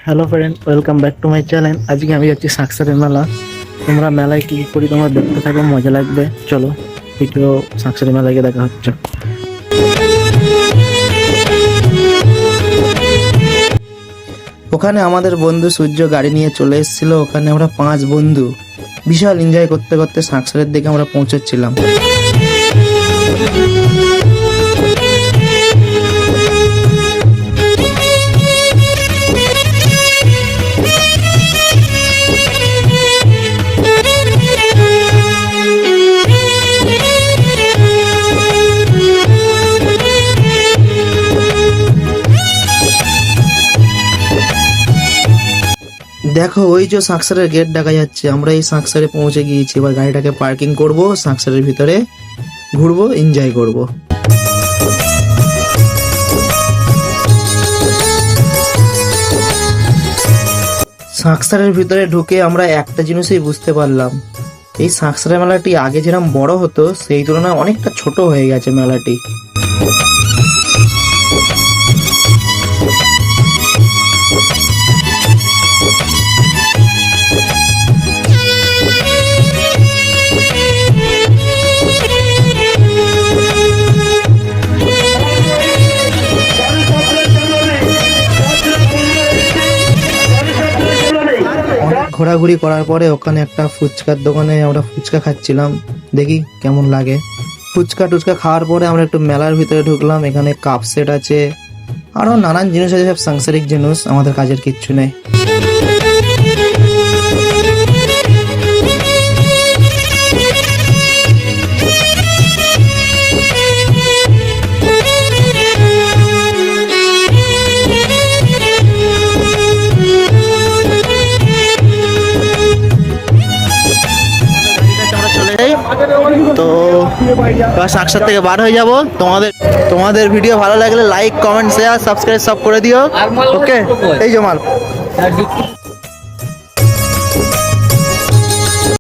Hello friend, welcome back to my channel. আজকে আমি যাচ্ছি সাকসারের মেলা। তোমরা মেলায় কি করি তোমরা দেখতে থাকো, মজা লাগবে। চলো ভিডিও সাকসারের মেলায় গিয়ে দেখা হচ্ছে। ওখানে আমাদের বন্ধু সূর্য গাড়ি নিয়ে চলে এসেছিল। ওখানে আমরা 5 বন্ধু বিশাল এনজয় করতে করতে সাকসারের দিকে আমরা পৌঁছেছিলাম। দেখো ওই যে সাকসারের গেট দেখা যাচ্ছে। আমরা এই সাকসারে পৌঁছে গিয়েছি। এবার গাড়িটাকে পার্কিং করব, সাকসারের ভিতরে ঘুরবো, এনজয় করব। সাকসারের ভিতরে ঢুকে আমরা একটা জিনিসই বুঝতে পারলাম, এই সাকসারের মেলাটি আগে যেরকম বড় হতো সেই তুলনায় অনেকটা ছোট হয়ে গেছে মেলাটি। ঘোরাঘুরি করার পরে ওখানে একটা ফুচকার দোকানে আমরা ফুচকা খাচ্ছিলাম, দেখি কেমন লাগে। ফুচকা টুচকা খাওয়ার পরে আমরা একটু মেলার ভিতরে ঢুকলাম। এখানে কাপ সেট আছে, আরো নানান জিনিস আছে, সব সাংসারিক জিনিস, আমাদের কাজের কিচ্ছু নেই। তো এবার সাকসার থেকে বার হয়ে যাব। তোমাদের ভিডিও ভালো লাগলে লাইক, কমেন্ট, শেয়ার, সাবস্ক্রাইব সব করে দিও। ওকে, এই যে মাল।